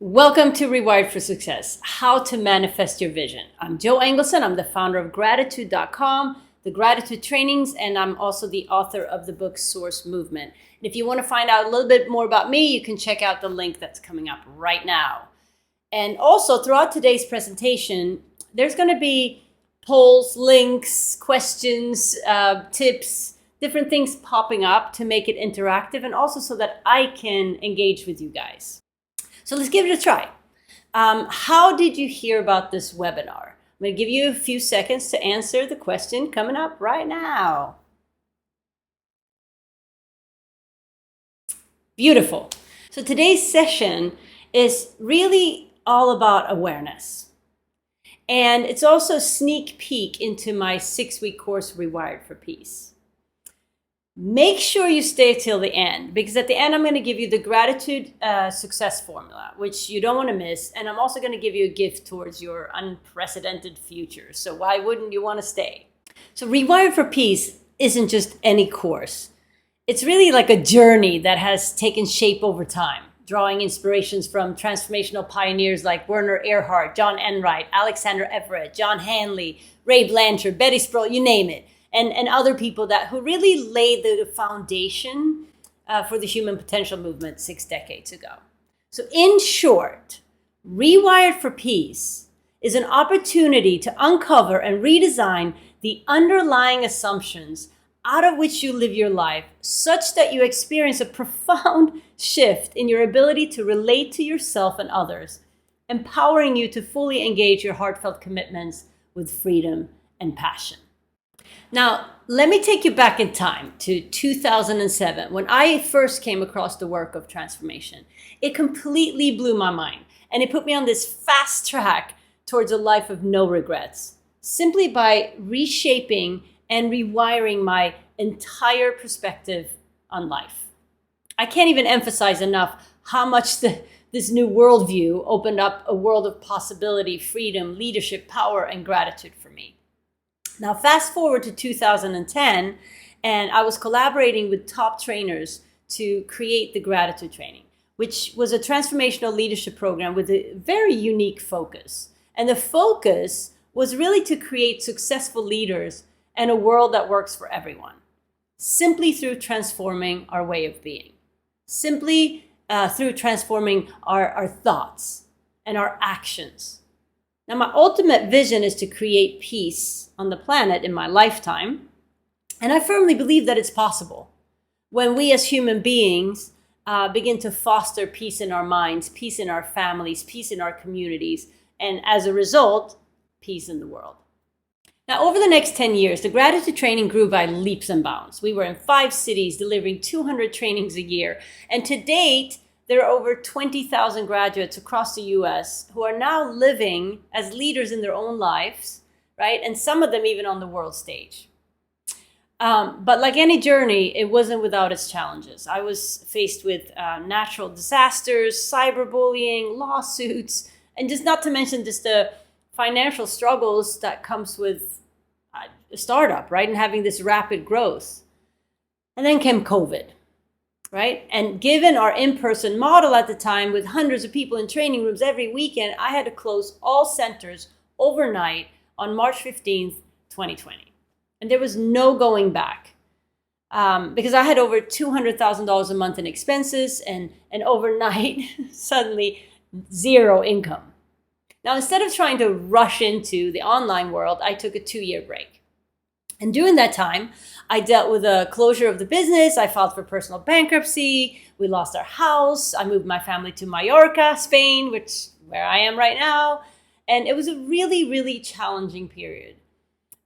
Welcome to Rewired for Success, how to manifest your vision. I'm Jo Engelson. I'm the founder of Gratitude.com, the Gratitude Trainings, and I'm also the author of the book Source Movement. And if you want to find out a little bit more about me, you can check out the link that's coming up right now. And also throughout today's presentation, there's going to be polls, links, questions, tips, different things popping up to make it interactive and also so that I can engage with you guys. So let's give it a try. How did you hear about this webinar? I'm going to give you a few seconds to answer the question coming up right now. Beautiful. So today's session is really all about awareness. And it's also a sneak peek into my 6-week course, Rewired for Peace. Make sure you stay till the end, because at the end, I'm going to give you the gratitude success formula, which you don't want to miss. And I'm also going to give you a gift towards your unprecedented future. So why wouldn't you want to stay? So Rewired for Peace isn't just any course. It's really like a journey that has taken shape over time, drawing inspirations from transformational pioneers like Werner Erhard, John Enright, Alexander Everett, John Hanley, Ray Blanchard, Betty Sproul, you name it. And other people who really laid the foundation for the human potential movement 6 decades ago. So in short, Rewired for Peace is an opportunity to uncover and redesign the underlying assumptions out of which you live your life, such that you experience a profound shift in your ability to relate to yourself and others, empowering you to fully engage your heartfelt commitments with freedom and passion. Now, let me take you back in time to 2007, when I first came across the work of transformation. It completely blew my mind, and it put me on this fast track towards a life of no regrets, simply by reshaping and rewiring my entire perspective on life. I can't even emphasize enough how much this new worldview opened up a world of possibility, freedom, leadership, power, and gratitude for me. Now, fast forward to 2010, and I was collaborating with top trainers to create the Gratitude Training, which was a transformational leadership program with a very unique focus. And the focus was really to create successful leaders and a world that works for everyone, simply through transforming our way of being, simply through transforming our thoughts and our actions. Now, my ultimate vision is to create peace on the planet in my lifetime. And I firmly believe that it's possible when we as human beings begin to foster peace in our minds, peace in our families, peace in our communities, and as a result, peace in the world. Now, over the next 10 years, the Gratitude Training grew by leaps and bounds. We were in 5 cities delivering 200 trainings a year. And to date, there are over 20,000 graduates across the US who are now living as leaders in their own lives, right? And some of them even on the world stage. But like any journey, it wasn't without its challenges. I was faced with natural disasters, cyberbullying, lawsuits, and just not to mention just the financial struggles that comes with a startup, right? And having this rapid growth. And then came COVID. Right? And given our in-person model at the time with hundreds of people in training rooms every weekend, I had to close all centers overnight on March 15th, 2020. And there was no going back because I had over $200,000 a month in expenses and overnight, suddenly zero income. Now, instead of trying to rush into the online world, I took a 2-year break. And during that time, I dealt with a closure of the business. I filed for personal bankruptcy. We lost our house. I moved my family to Mallorca, Spain, where I am right now. And it was a really, really challenging period.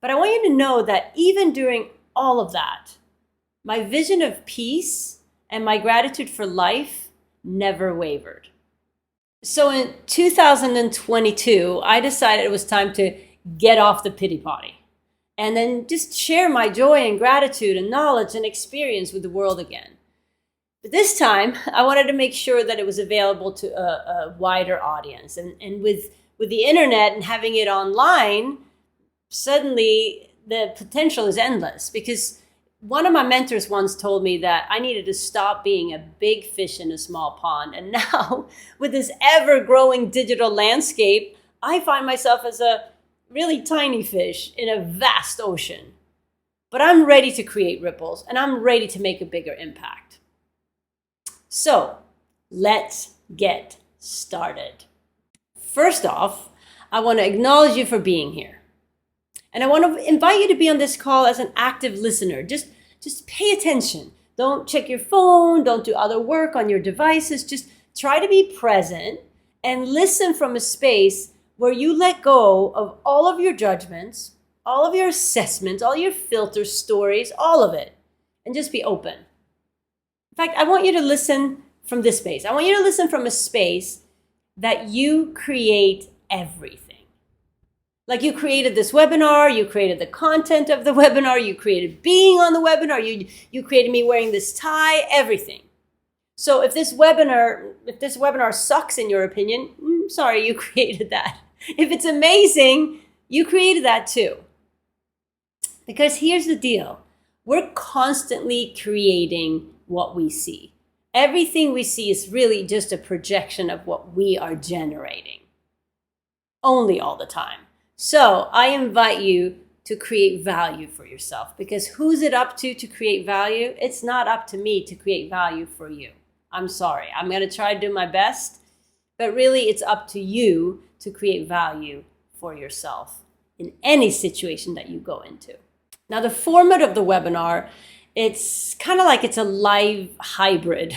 But I want you to know that even during all of that, my vision of peace and my gratitude for life never wavered. So in 2022, I decided it was time to get off the pity potty. And then just share my joy and gratitude and knowledge and experience with the world again. But this time, I wanted to make sure that it was available to a wider audience. And with the internet and having it online, suddenly the potential is endless because One of my mentors once told me that I needed to stop being a big fish in a small pond. And now, with this ever-growing digital landscape, I find myself as a really tiny fish in a vast ocean. But I'm ready to create ripples, and I'm ready to make a bigger impact. So, let's get started. First off, I want to acknowledge you for being here. And I want to invite you to be on this call as an active listener. Just pay attention. Don't check your phone. Don't do other work on your devices. Just try to be present and listen from a space where you let go of all of your judgments, all of your assessments, all your filter stories, all of it, and just be open. In fact, I want you to listen from this space. I want you to listen from a space that you create everything. Like you created this webinar, you created the content of the webinar, you created being on the webinar, you created me wearing this tie, everything. So if this webinar sucks in your opinion, sorry, you created that. If it's amazing, you created that too. Because here's the deal. We're constantly creating what we see. Everything we see is really just a projection of what we are generating. Only all the time. So I invite you to create value for yourself, because who's it up to create value? It's not up to me to create value for you. I'm sorry. I'm going to try to do my best, but really it's up to you to create value for yourself in any situation that you go into. Now, the format of the webinar, it's kind of like it's a live hybrid.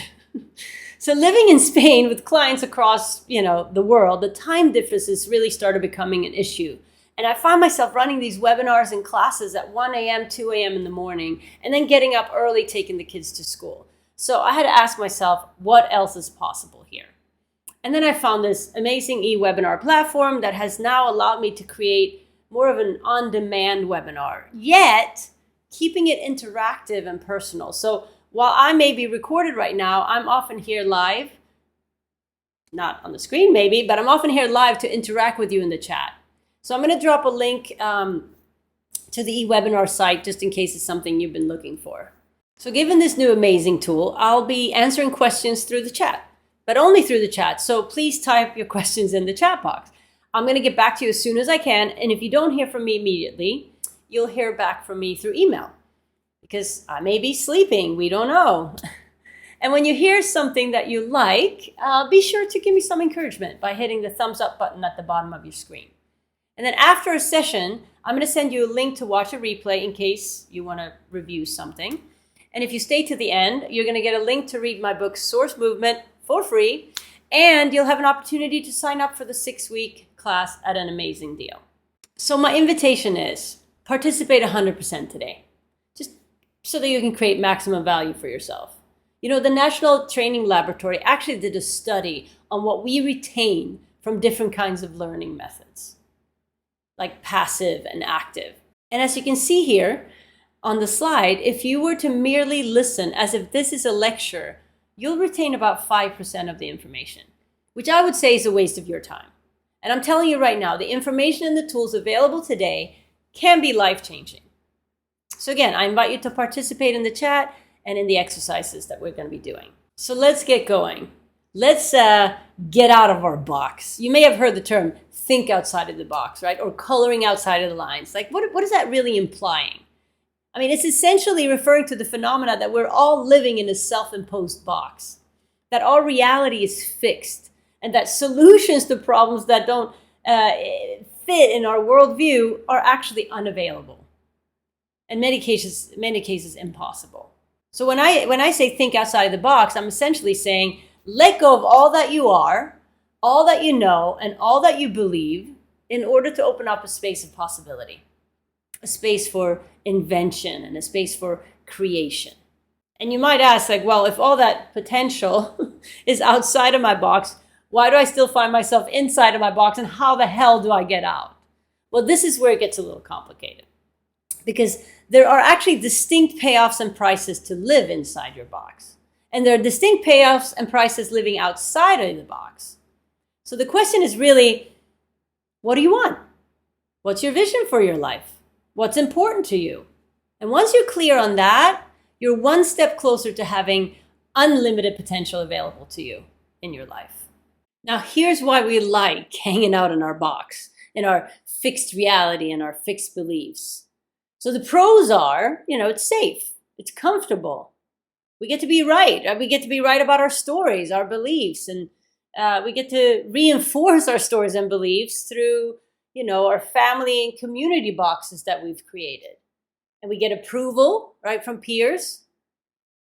So living in Spain with clients across, the world, the time differences really started becoming an issue. And I find myself running these webinars and classes at 1 a.m., 2 a.m. in the morning, and then getting up early, taking the kids to school. So I had to ask myself, what else is possible here? And then I found this amazing e-webinar platform that has now allowed me to create more of an on-demand webinar, yet keeping it interactive and personal. So while I may be recorded right now, I'm often here live, not on the screen maybe, but I'm often here live to interact with you in the chat. So I'm going to drop a link to the eWebinar site just in case it's something you've been looking for. So given this new amazing tool, I'll be answering questions through the chat, but only through the chat. So please type your questions in the chat box. I'm going to get back to you as soon as I can. And if you don't hear from me immediately, you'll hear back from me through email, because I may be sleeping. We don't know. And when you hear something that you like, be sure to give me some encouragement by hitting the thumbs up button at the bottom of your screen. And then after a session, I'm going to send you a link to watch a replay in case you want to review something. And if you stay to the end, you're going to get a link to read my book, Source Movement, for free. And you'll have an opportunity to sign up for the 6-week class at an amazing deal. So my invitation is participate 100% today, just so that you can create maximum value for yourself. The National Training Laboratory actually did a study on what we retain from different kinds of learning methods, like passive and active. And as you can see here on the slide, if you were to merely listen as if this is a lecture, you'll retain about 5% of the information, which I would say is a waste of your time. And I'm telling you right now, the information and the tools available today can be life-changing. So again, I invite you to participate in the chat and in the exercises that we're going to be doing. So let's get going. Let's get out of our box. You may have heard the term think outside of the box, right? Or coloring outside of the lines. Like what is that really implying? I mean, it's essentially referring to the phenomena that we're all living in a self-imposed box, that our reality is fixed, and that solutions to problems that don't fit in our worldview are actually unavailable. In many cases impossible. So when I say think outside of the box, I'm essentially saying let go of all that you are, all that you know, and all that you believe in order to open up a space of possibility, a space for invention and a space for creation. And you might ask, well, if all that potential is outside of my box, why do I still find myself inside of my box, and how the hell do I get out? Well, this is where it gets a little complicated, because there are actually distinct payoffs and prices to live inside your box. And there are distinct payoffs and prices living outside of the box. So the question is really, what do you want? What's your vision for your life? What's important to you? And once you're clear on that, you're one step closer to having unlimited potential available to you in your life. Now, here's why we like hanging out in our box, in our fixed reality and our fixed beliefs. So the pros are, it's safe, it's comfortable. We get to be right. We get to be right about our stories, our beliefs, and we get to reinforce our stories and beliefs through, our family and community boxes that we've created. And we get approval, right, from peers.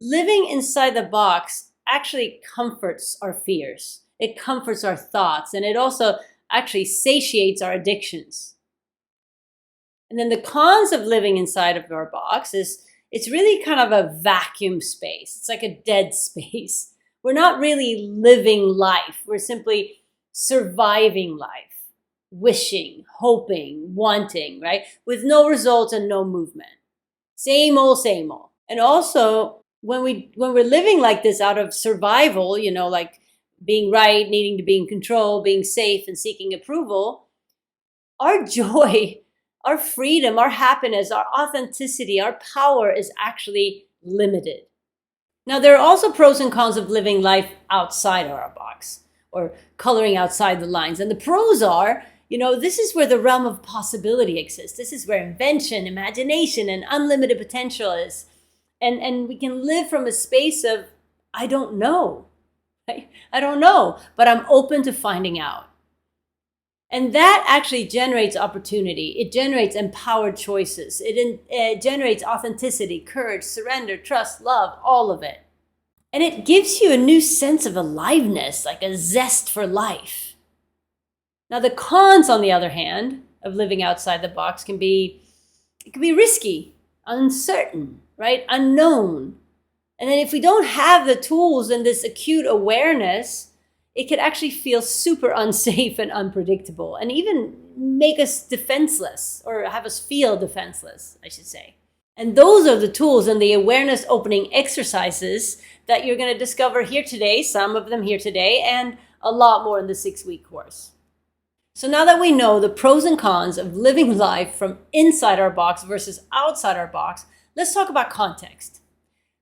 Living inside the box actually comforts our fears. It comforts our thoughts, and it also actually satiates our addictions. And then the cons of living inside of our box is it's really kind of a vacuum space. It's like a dead space. We're not really living life. We're simply surviving life, wishing, hoping, wanting, right? With no results and no movement. Same old, same old. And also, when we're living like this out of survival, like being right, needing to be in control, being safe, and seeking approval, our joy, our freedom, our happiness, our authenticity, our power is actually limited. Now, there are also pros and cons of living life outside our box or coloring outside the lines. And the pros are, this is where the realm of possibility exists. This is where invention, imagination, and unlimited potential is. And we can live from a space of, I don't know. Right? I don't know, but I'm open to finding out. And that actually generates opportunity. It generates empowered choices. It generates authenticity, courage, surrender, trust, love, all of it. And it gives you a new sense of aliveness, like a zest for life. Now, the cons, on the other hand, of living outside the box can be risky, uncertain, right? Unknown. And then if we don't have the tools and this acute awareness, it could actually feel super unsafe and unpredictable and even make us defenseless or have us feel defenseless, I should say. And those are the tools and the awareness opening exercises that you're going to discover here today, some of them here today, and a lot more in the 6-week course. So now that we know the pros and cons of living life from inside our box versus outside our box, let's talk about context.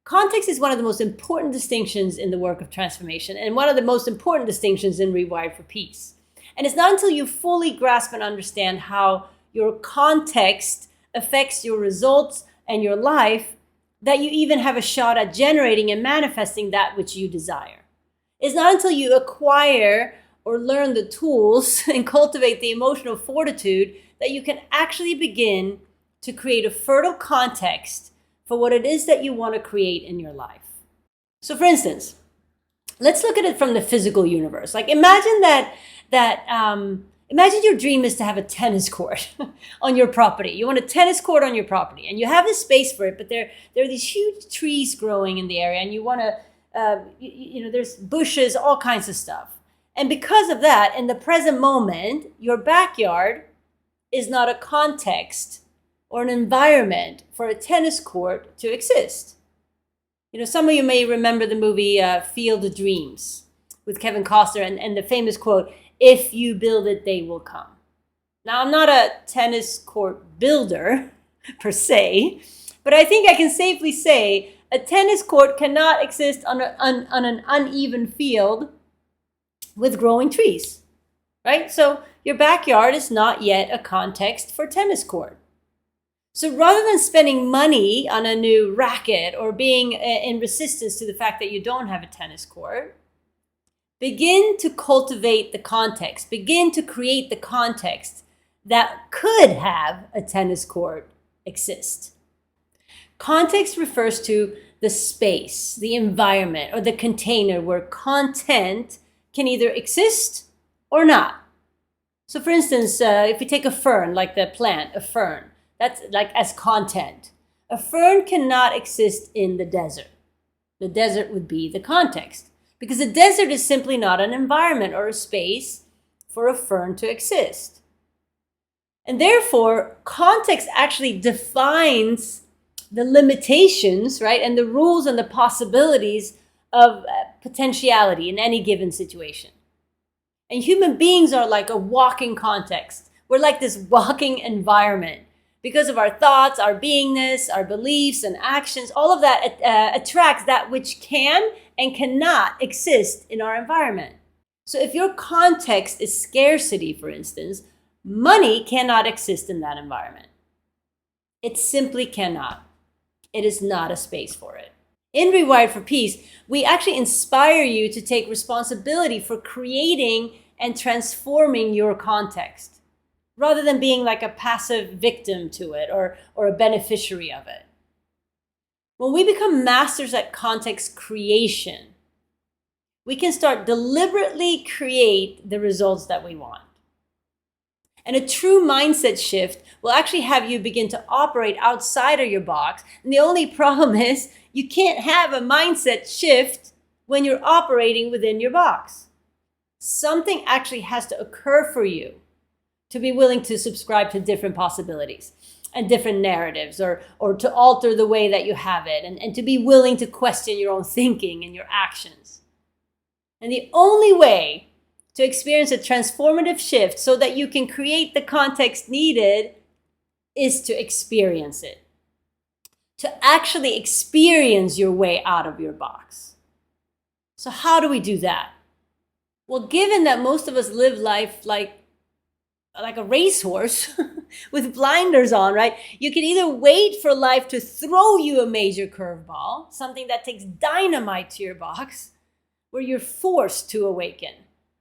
Context is one of the most important distinctions in the work of transformation and one of the most important distinctions in Rewired for Peace. And it's not until you fully grasp and understand how your context affects your results and your life that you even have a shot at generating and manifesting that which you desire. It's not until you acquire or learn the tools and cultivate the emotional fortitude that you can actually begin to create a fertile context for what it is that you want to create in your life. So for instance, let's look at it from the physical universe. Like imagine imagine your dream is to have a tennis court on your property. You want a tennis court on your property and you have the space for it, but there are these huge trees growing in the area and you want to, there's bushes, all kinds of stuff. And because of that, in the present moment, your backyard is not a context or an environment for a tennis court to exist. Some of you may remember the movie Field of Dreams with Kevin Costner and the famous quote, "If you build it, they will come." Now, I'm not a tennis court builder per se, but I think I can safely say a tennis court cannot exist on an uneven field with growing trees, right? So your backyard is not yet a context for tennis court. So rather than spending money on a new racket or being in resistance to the fact that you don't have a tennis court, begin to cultivate the context, begin to create the context that could have a tennis court exist. Context refers to the space, the environment, or the container where content can either exist or not. So for instance, if you take a fern, like the plant, a fern, that's like as content. A fern cannot exist in the desert. The desert would be the context because the desert is simply not an environment or a space for a fern to exist. And therefore, context actually defines the limitations, right, and the rules and the possibilities of potentiality in any given situation. And human beings are like a walking context. We're like this walking environment Because of our thoughts, our beingness, our beliefs and actions, all of that attracts that which can and cannot exist in our environment. So if your context is scarcity, for instance, money cannot exist in that environment. It simply cannot. It is not a space for it. In Rewired for Peace, we actually inspire you to take responsibility for creating and transforming your context, rather than being like a passive victim to it or a beneficiary of it. When we become masters at context creation, we can start deliberately create the results that we want. And a true mindset shift will actually have you begin to operate outside of your box. And the only problem is you can't have a mindset shift when you're operating within your box. Something actually has to occur for you to be willing to subscribe to different possibilities and different narratives, or to alter the way that you have it, and to be willing to question your own thinking and your actions. And the only way to experience a transformative shift so that you can create the context needed is to experience it. To actually experience your way out of your box. So how do we do that? Well, given that most of us live life like a racehorse with blinders on, right? You can either wait for life to throw you a major curveball, something that takes dynamite to your box, where you're forced to awaken,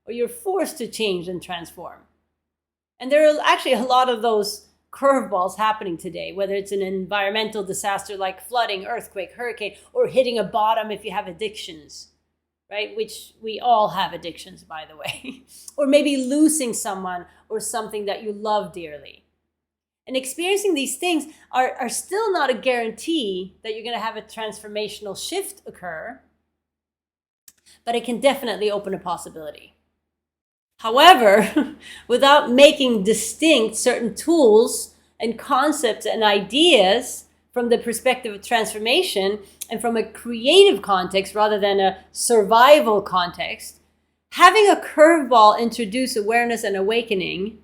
or you're forced to change and transform. And there are actually a lot of those curveballs happening today, whether it's an environmental disaster like flooding, earthquake, hurricane, or hitting a bottom if you have addictions, right? Which we all have addictions, by the way. Or maybe losing someone or something that you love dearly. And experiencing these things are still not a guarantee that you're going to have a transformational shift occur, but it can definitely open a possibility. However, without making distinct certain tools and concepts and ideas from the perspective of transformation and from a creative context rather than a survival context, having a curveball introduce awareness and awakening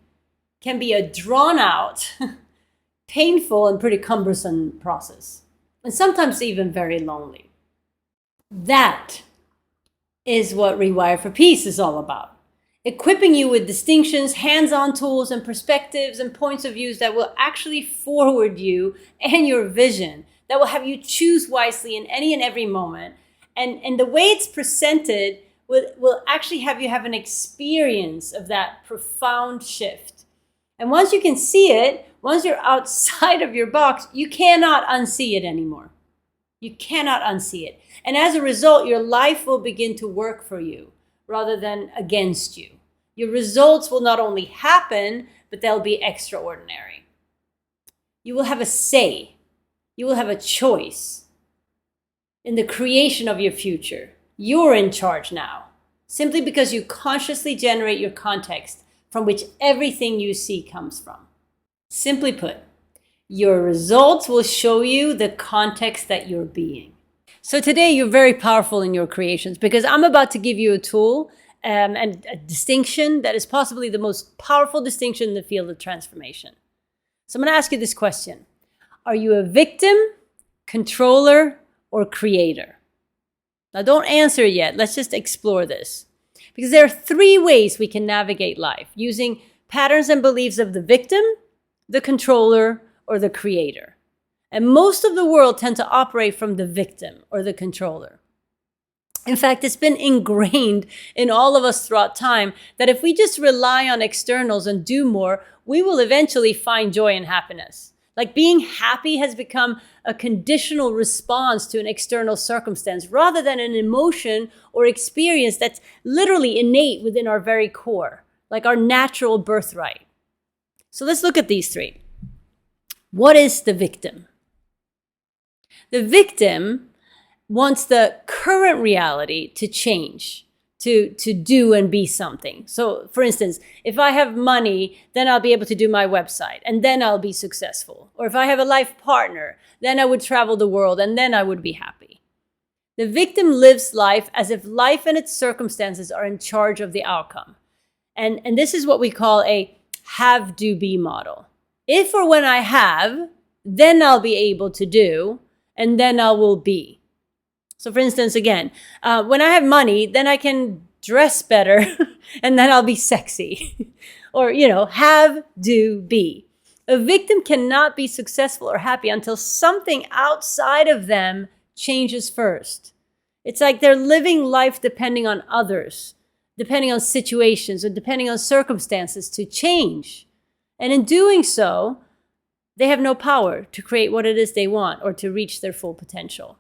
can be a drawn out, painful, and pretty cumbersome process. And sometimes even very lonely. That is what Rewired for Peace is all about. Equipping you with distinctions, hands-on tools, and perspectives and points of views that will actually forward you and your vision, that will have you choose wisely in any and every moment. And the way it's presented will actually have you have an experience of that profound shift. And once you can see it, once you're outside of your box, you cannot unsee it anymore. You cannot unsee it. And as a result, your life will begin to work for you rather than against you. Your results will not only happen, but they'll be extraordinary. You will have a say. You will have a choice in the creation of your future. You're in charge now, simply because you consciously generate your context from which everything you see comes from. Simply put, your results will show you the context that you're being. So today you're very powerful in your creations because I'm about to give you a tool and a distinction that is possibly the most powerful distinction in the field of transformation. So I'm going to ask you this question. Are you a victim, controller, or creator? Now don't answer yet. Let's just explore this. Because there are three ways we can navigate life using patterns and beliefs of the victim, the controller, or the creator. And most of the world tend to operate from the victim or the controller. In fact, it's been ingrained in all of us throughout time that if we just rely on externals and do more, we will eventually find joy and happiness. Like being happy has become a conditional response to an external circumstance rather than an emotion or experience that's literally innate within our very core, like our natural birthright. So let's look at these three. What is the victim? The victim wants the current reality to change, to do and be something. So for instance, if I have money, then I'll be able to do my website and then I'll be successful. Or if I have a life partner, then I would travel the world and then I would be happy. The victim lives life as if life and its circumstances are in charge of the outcome. And this is what we call a have-do-be model. If or when I have, then I'll be able to do, and then I will be. So for instance, again, when I have money, then I can dress better and then I'll be sexy. Or, have, do, be. A victim cannot be successful or happy until something outside of them changes first. It's like they're living life depending on others, depending on situations, or depending on circumstances to change. And in doing so, they have no power to create what it is they want or to reach their full potential.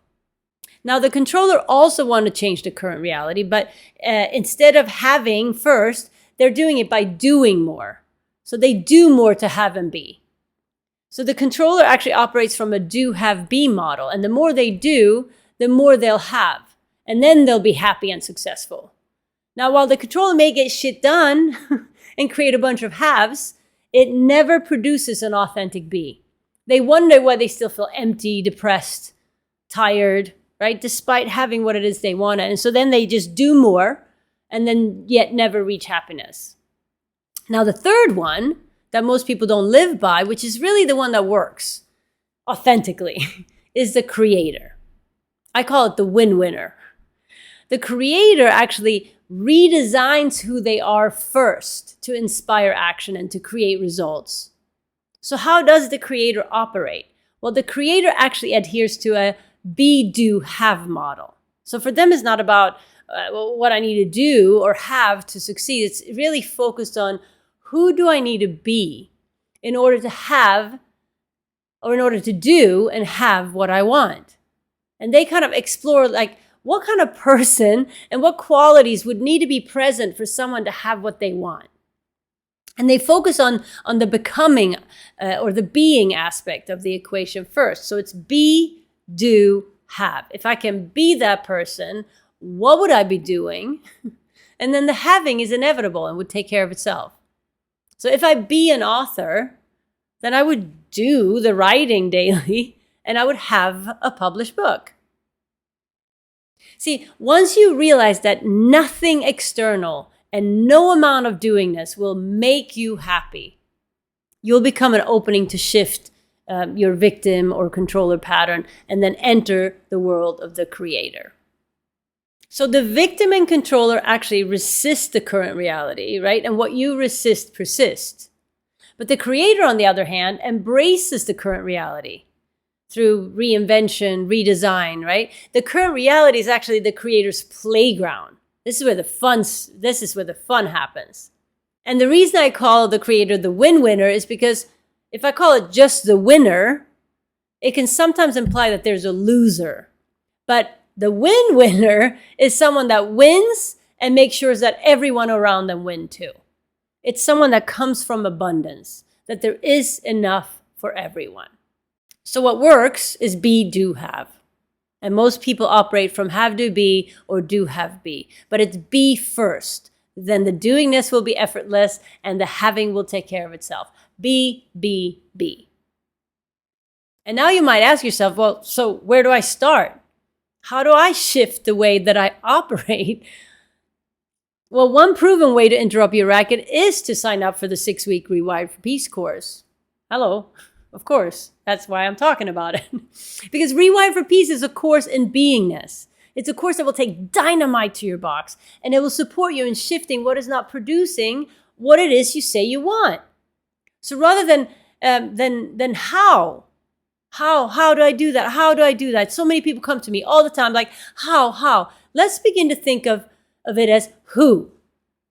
Now, the controller also want to change the current reality, but instead of having first, they're doing it by doing more. So they do more to have and be. So the controller actually operates from a do, have, be model. And the more they do, the more they'll have. And then they'll be happy and successful. Now, while the controller may get shit done and create a bunch of haves, it never produces an authentic be. They wonder why they still feel empty, depressed, tired, right? Despite having what it is they want. And so then they just do more and then yet never reach happiness. Now, the third one that most people don't live by, which is really the one that works authentically, is the creator. I call it the win-winner. The creator actually redesigns who they are first to inspire action and to create results. So how does the creator operate? Well, the creator actually adheres to a be, do, have model. So for them, it's not about what I need to do or have to succeed. It's really focused on who do I need to be in order to have or in order to do and have what I want. And they kind of explore like what kind of person and what qualities would need to be present for someone to have what they want. And they focus on the becoming or the being aspect of the equation first. So it's be, do, have. If I can be that person, what would I be doing? And then the having is inevitable and would take care of itself. So if I be an author, then I would do the writing daily and I would have a published book. See, once you realize that nothing external and no amount of doingness will make you happy, you'll become an opening to shift your victim or controller pattern and then enter the world of the creator. So the victim and controller actually resist the current reality, right? And what you resist persists. But the creator, on the other hand, embraces the current reality through reinvention, redesign, right? The current reality is actually the creator's playground. This is where the fun happens. And the reason I call the creator the win-winner is because if I call it just the winner, it can sometimes imply that there's a loser. But the win-winner is someone that wins and makes sure that everyone around them win too. It's someone that comes from abundance, that there is enough for everyone. So what works is be, do, have. And most people operate from have, do, be, or do, have, be. But it's be first. Then the doingness will be effortless and the having will take care of itself. Be, be, be. And now you might ask yourself, well, so where do I start? How do I shift the way that I operate? Well, one proven way to interrupt your racket is to sign up for the 6-week Rewired for Peace course. Hello, of course. That's why I'm talking about it. Because Rewired for Peace is a course in beingness. It's a course that will take dynamite to your box, and it will support you in shifting what is not producing what it is you say you want. So rather than how do I do that? How do I do that? So many people come to me all the time like, how? Let's begin to think of it as who.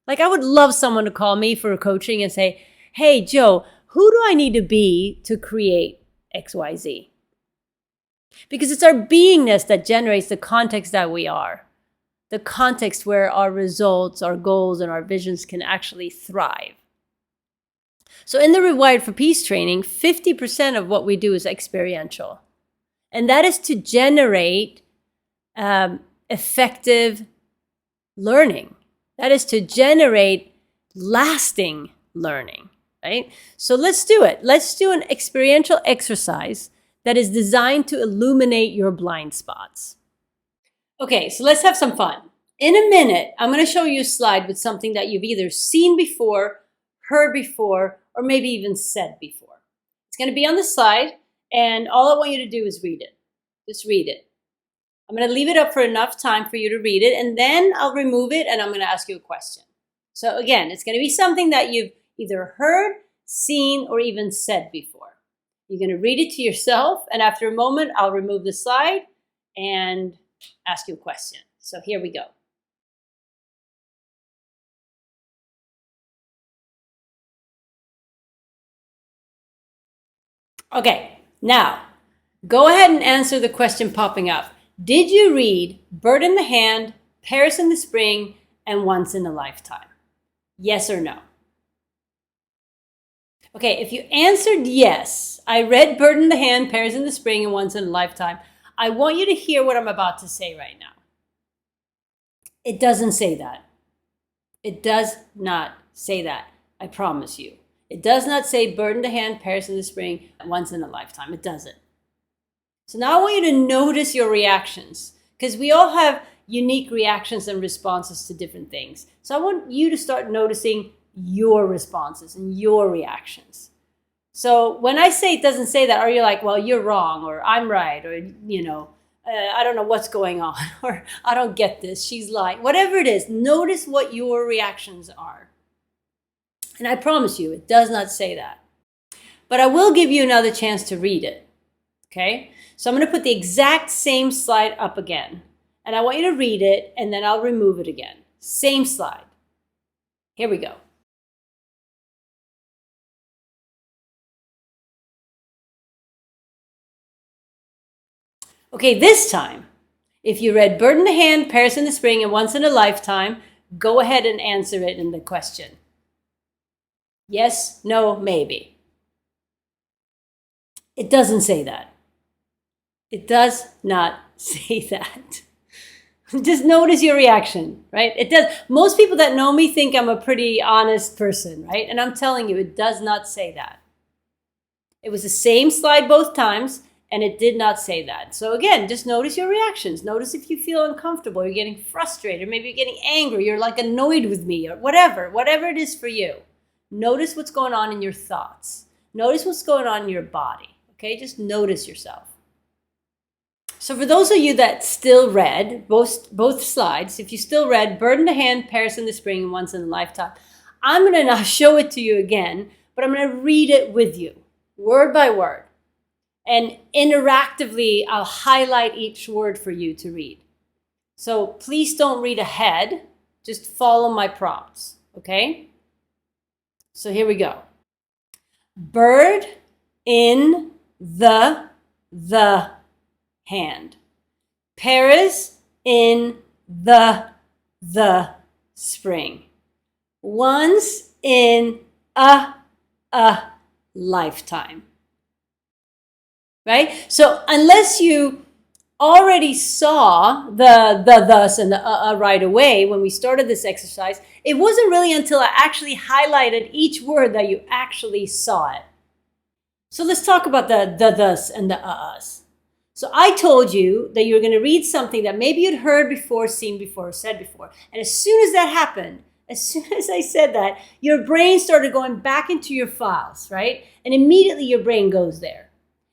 Like I would love someone to call me for a coaching and say, hey, Joe, who do I need to be to create XYZ? Because it's our beingness that generates the context that we are. The context where our results, our goals, and our visions can actually thrive. So in the Rewired for Peace training, 50% of what we do is experiential. And that is to generate effective learning. That is to generate lasting learning, right? So let's do it. Let's do an experiential exercise that is designed to illuminate your blind spots. Okay, so let's have some fun. In a minute, I'm going to show you a slide with something that you've either seen before, heard before, or maybe even said before. It's going to be on the slide, and all I want you to do is read it. Just read it. I'm going to leave it up for enough time for you to read it, and then I'll remove it, and I'm going to ask you a question. So again, it's going to be something that you've either heard, seen, or even said before. You're going to read it to yourself, and after a moment, I'll remove the slide and ask you a question. So here we go. Okay, now go ahead and answer the question popping up. Did you read Bird in the Hand, Paris in the Spring, and Once in a Lifetime? Yes or no? Okay, if you answered yes, I read Bird in the Hand, Paris in the Spring, and Once in a Lifetime, I want you to hear what I'm about to say right now. It doesn't say that. It does not say that. I promise you. It does not say Bird in the Hand, Paris in the Spring, Once in a Lifetime. It doesn't. So now I want you to notice your reactions, because we all have unique reactions and responses to different things. So I want you to start noticing your responses and your reactions. So when I say it doesn't say that, are you like, well, you're wrong, or I'm right, or, I don't know what's going on, or I don't get this, she's lying. Whatever it is, notice what your reactions are. And I promise you, it does not say that. But I will give you another chance to read it, okay? So I'm going to put the exact same slide up again. And I want you to read it, and then I'll remove it again. Same slide. Here we go. Okay, this time, if you read Bird in the Hand, Paris in the Spring, and Once in a Lifetime, go ahead and answer it in the question. Yes, no, maybe. It doesn't say that. It does not say that. Just notice your reaction, right? It does. Most people that know me think I'm a pretty honest person, right? And I'm telling you, it does not say that. It was the same slide both times, and it did not say that. So again, just notice your reactions. Notice if you feel uncomfortable, you're getting frustrated, maybe you're getting angry, you're like annoyed with me, or whatever it is for you. Notice what's going on in your thoughts. Notice what's going on in your body, okay? Just notice yourself. So for those of you that still read both slides, if you still read Bird in the Hand, Paris in the Spring, and Once in a Lifetime, I'm going to now show it to you again, but I'm going to read it with you, word by word. And interactively, I'll highlight each word for you to read. So please don't read ahead. Just follow my prompts, okay? So here we go. Bird in the hand. Paris in the spring. Once in a lifetime. Right? So unless you already saw the thus and the right away when we started this exercise, it wasn't really until I actually highlighted each word that you actually saw it. So let's talk about the thus and the us. So I told you that you were going to read something that maybe you'd heard before, seen before, said before. And as soon as that happened, as soon as I said that, your brain started going back into your files, right? And immediately your brain goes there.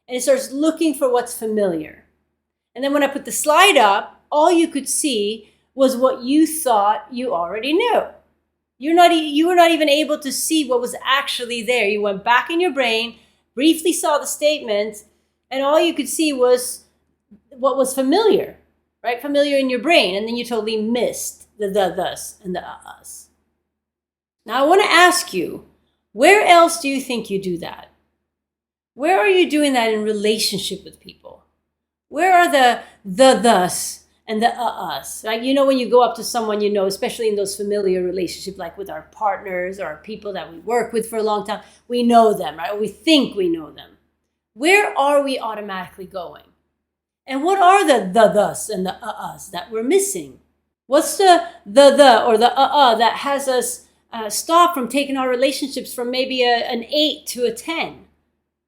And it starts looking for what's familiar. And then when I put the slide up, all you could see was what you thought you already knew. You were not even able to see what was actually there. You went back in your brain, briefly saw the statement, and all you could see was what was familiar, right? Familiar in your brain. And then you totally missed the thus and the us. Now I want to ask you, where else do you think you do that? Where are you doing that in relationship with people? Where are the thus and the us? Like, when you go up to someone, especially in those familiar relationships, like with our partners or people that we work with for a long time, we know them, right? Or we think we know them. Where are we automatically going? And what are the thus and the us that we're missing? What's the or the that has us stop from taking our relationships from maybe an 8 to a 10?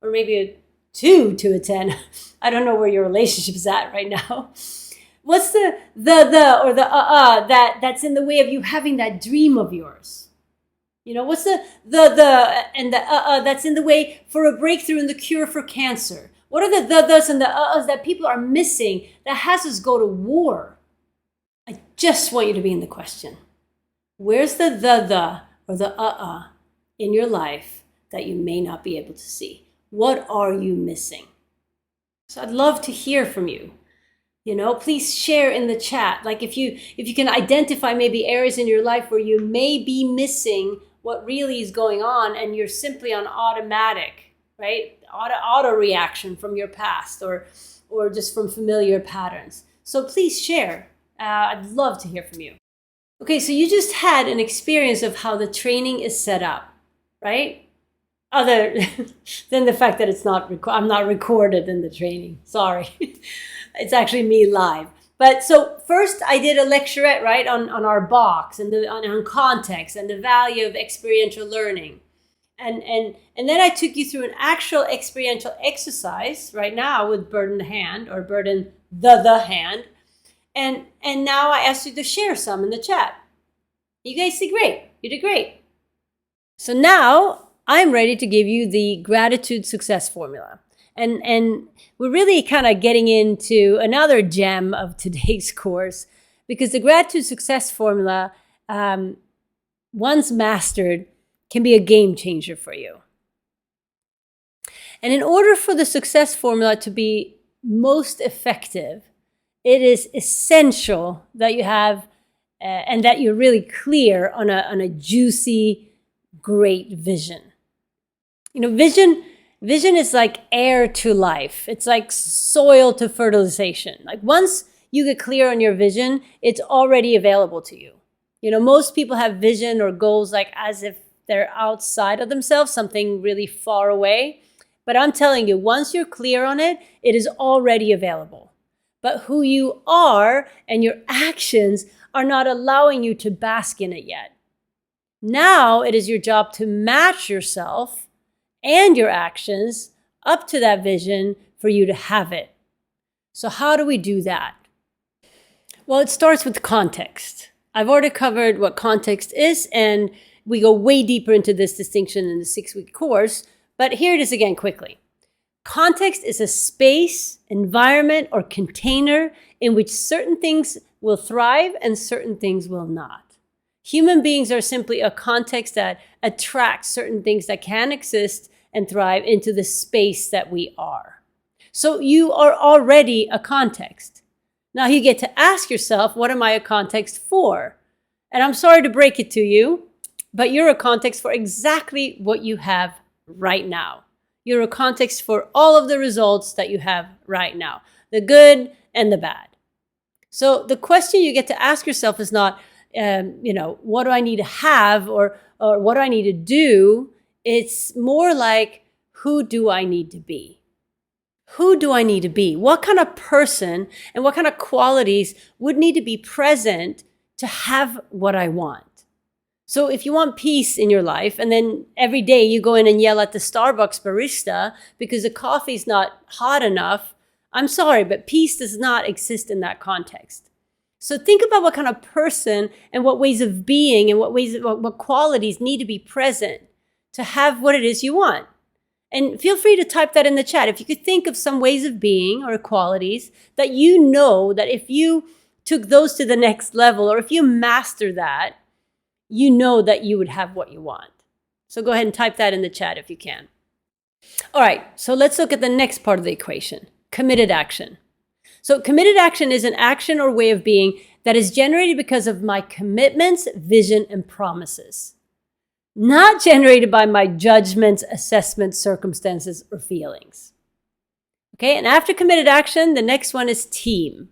Or maybe a 2 to a 10. I don't know where your relationship is at right now. What's the or the that's in the way of you having that dream of yours? You know, what's the that's in the way for a breakthrough in the cure for cancer? What are the and the that people are missing that has us go to war? I just want you to be in the question. Where's the or the in your life that you may not be able to see? What are you missing? So I'd love to hear from you. You know, please share in the chat. Like if you can identify maybe areas in your life where you may be missing what really is going on and you're simply on automatic, right? Auto reaction from your past or just from familiar patterns. So please share. I'd love to hear from you. Okay, so you just had an experience of how the training is set up, right? Other than the fact that I'm not recorded in the training. Sorry. It's actually me live. But so first I did a lecturette, right, on our box and on context and the value of experiential learning. And then I took you through an actual experiential exercise right now with Burden the Hand or Burden the Hand. And now I asked you to share some in the chat. You guys did great. You did great. So now I'm ready to give you the gratitude success formula. And we're really kind of getting into another gem of today's course because the gratitude success formula, once mastered, can be a game changer for you. And in order for the success formula to be most effective, it is essential that you have and that you're really clear on a juicy, great vision. You know, vision is like air to life. It's like soil to fertilization. Like once you get clear on your vision, it's already available to you. You know, most people have vision or goals like as if they're outside of themselves, something really far away. But I'm telling you, once you're clear on it, it is already available. But who you are and your actions are not allowing you to bask in it yet. Now it is your job to match yourself and your actions up to that vision for you to have it. So how do we do that? Well, it starts with context. I've already covered what context is, and we go way deeper into this distinction in the 6-week course, but here it is again quickly. Context is a space, environment, or container in which certain things will thrive and certain things will not. Human beings are simply a context that attracts certain things that can exist and thrive into the space that we are. So you are already a context. Now you get to ask yourself, what am I a context for? And I'm sorry to break it to you, but you're a context for exactly what you have right now. You're a context for all of the results that you have right now, the good and the bad. So the question you get to ask yourself is not, what do I need to have or what do I need to do? It's more like, who do I need to be? Who do I need to be? What kind of person and what kind of qualities would need to be present to have what I want? So if you want peace in your life and then every day you go in and yell at the Starbucks barista because the coffee's not hot enough, I'm sorry, but peace does not exist in that context. So think about what kind of person and what ways of being and what qualities need to be present to have what it is you want. And feel free to type that in the chat. If you could think of some ways of being or qualities that you know that if you took those to the next level or if you master that, you know that you would have what you want. So go ahead and type that in the chat if you can. All right, so let's look at the next part of the equation, committed action. So committed action is an action or way of being that is generated because of my commitments, vision, and promises. Not generated by my judgments, assessments, circumstances, or feelings. Okay, and after committed action, the next one is team.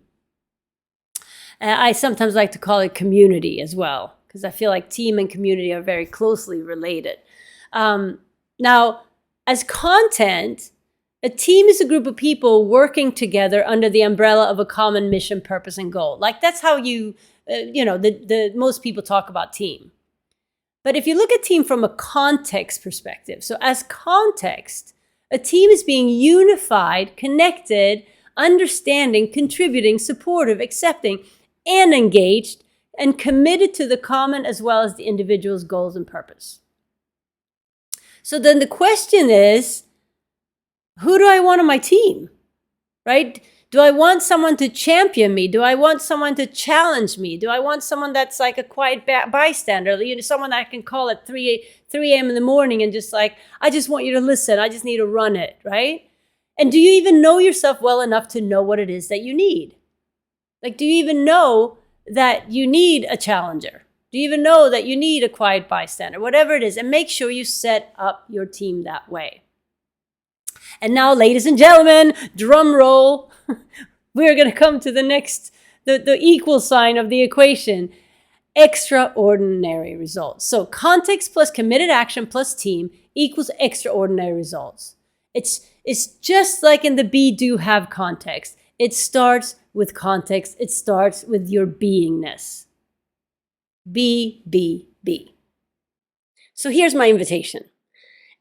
I sometimes like to call it community as well, because I feel like team and community are very closely related. Now, as content, a team is a group of people working together under the umbrella of a common mission, purpose, and goal. Like that's how most people talk about team. But if you look at team from a context perspective, so as context, a team is being unified, connected, understanding, contributing, supportive, accepting, and engaged, and committed to the common as well as the individual's goals and purpose. So then the question is, who do I want on my team, right? Do I want someone to champion me? Do I want someone to challenge me? Do I want someone that's like a quiet bystander? Someone that I can call at 3 a.m. in the morning and just like, I just want you to listen. I just need to run it, right? And do you even know yourself well enough to know what it is that you need? Like, do you even know that you need a challenger? Do you even know that you need a quiet bystander? Whatever it is, and make sure you set up your team that way. And now, ladies and gentlemen, drum roll. We're going to come to the next, the equal sign of the equation. Extraordinary results. So context plus committed action plus team equals extraordinary results. It's just like in the be, do, have context. It starts with context. It starts with your beingness. Be. So here's my invitation.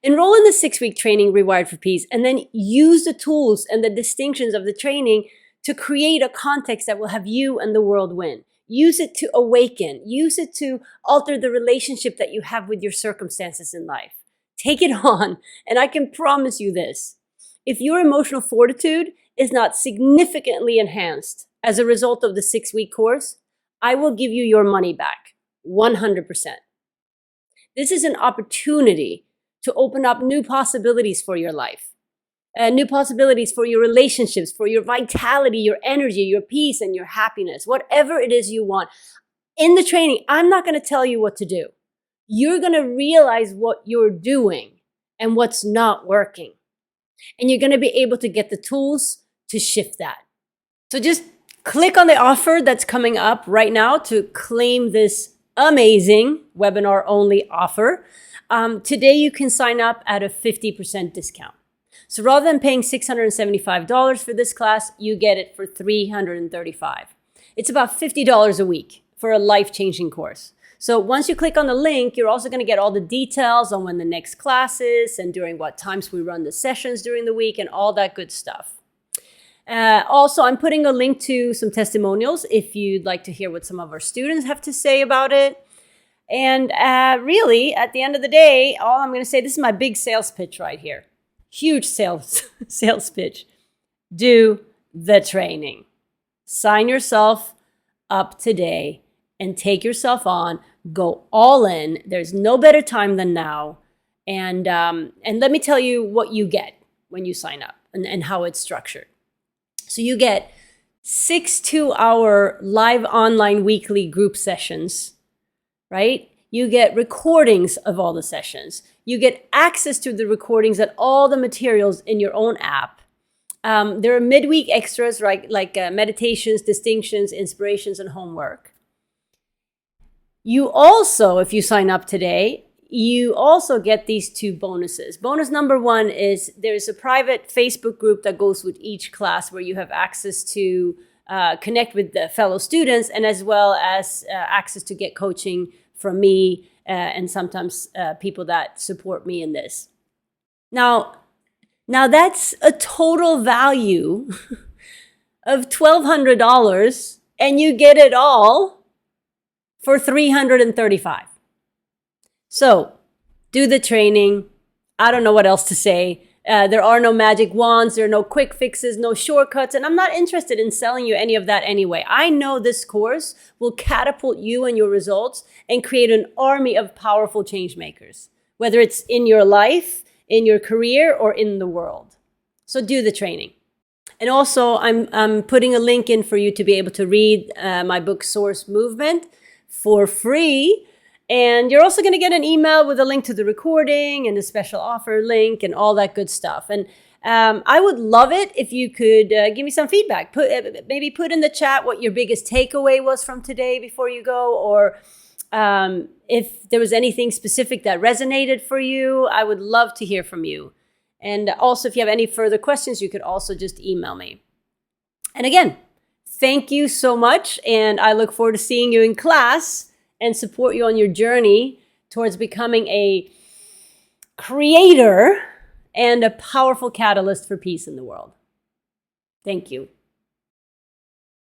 Enroll in the 6-week training Rewired for Peace, and then use the tools and the distinctions of the training to create a context that will have you and the world win. Use it to awaken. Use it to alter the relationship that you have with your circumstances in life. Take it on, and I can promise you this. If your emotional fortitude is not significantly enhanced as a result of the 6-week course, I will give you your money back, 100%. This is an opportunity to open up new possibilities for your life, new possibilities for your relationships, for your vitality, your energy, your peace, and your happiness, whatever it is you want. In the training, I'm not going to tell you what to do. You're going to realize what you're doing and what's not working. And you're going to be able to get the tools to shift that. So just click on the offer that's coming up right now to claim this amazing webinar-only offer. Today you can sign up at a 50% discount. So rather than paying $675 for this class, you get it for $335. It's about $50 a week for a life-changing course. So once you click on the link, you're also going to get all the details on when the next class is and during what times we run the sessions during the week and all that good stuff. Also, I'm putting a link to some testimonials if you'd like to hear what some of our students have to say about it. And really, at the end of the day, all I'm going to say, this is my big sales pitch right here. Huge sales pitch. Do the training. Sign yourself up today and take yourself on. Go all in. There's no better time than now. And let me tell you what you get when you sign up and how it's structured. So you get 6 2-hour live online weekly group sessions, right? You get recordings of all the sessions. You get access to the recordings and all the materials in your own app. There are midweek extras, right? Like meditations, distinctions, inspirations, and homework. You also, if you sign up today, you also get these 2 bonuses. Bonus number 1 is there's a private Facebook group that goes with each class where you have access to connect with the fellow students and as well as access to get coaching from me and sometimes people that support me in this. Now that's a total value of $1,200 and you get it all for $335. So do the training. I don't know what else to say. There are no magic wands. There are no quick fixes, no shortcuts. And I'm not interested in selling you any of that anyway. I know this course will catapult you and your results and create an army of powerful change makers, whether it's in your life, in your career, or in the world. So do the training. And also, I'm putting a link in for you to be able to read my book, Source Movement, for free. And you're also going to get an email with a link to the recording and a special offer link and all that good stuff. And I would love it if you could give me some feedback. Maybe put in the chat what your biggest takeaway was from today before you go, or if there was anything specific that resonated for you. I would love to hear from you. And also, if you have any further questions, you could also just email me. And again, thank you so much. And I look forward to seeing you in class and support you on your journey towards becoming a creator and a powerful catalyst for peace in the world. Thank you.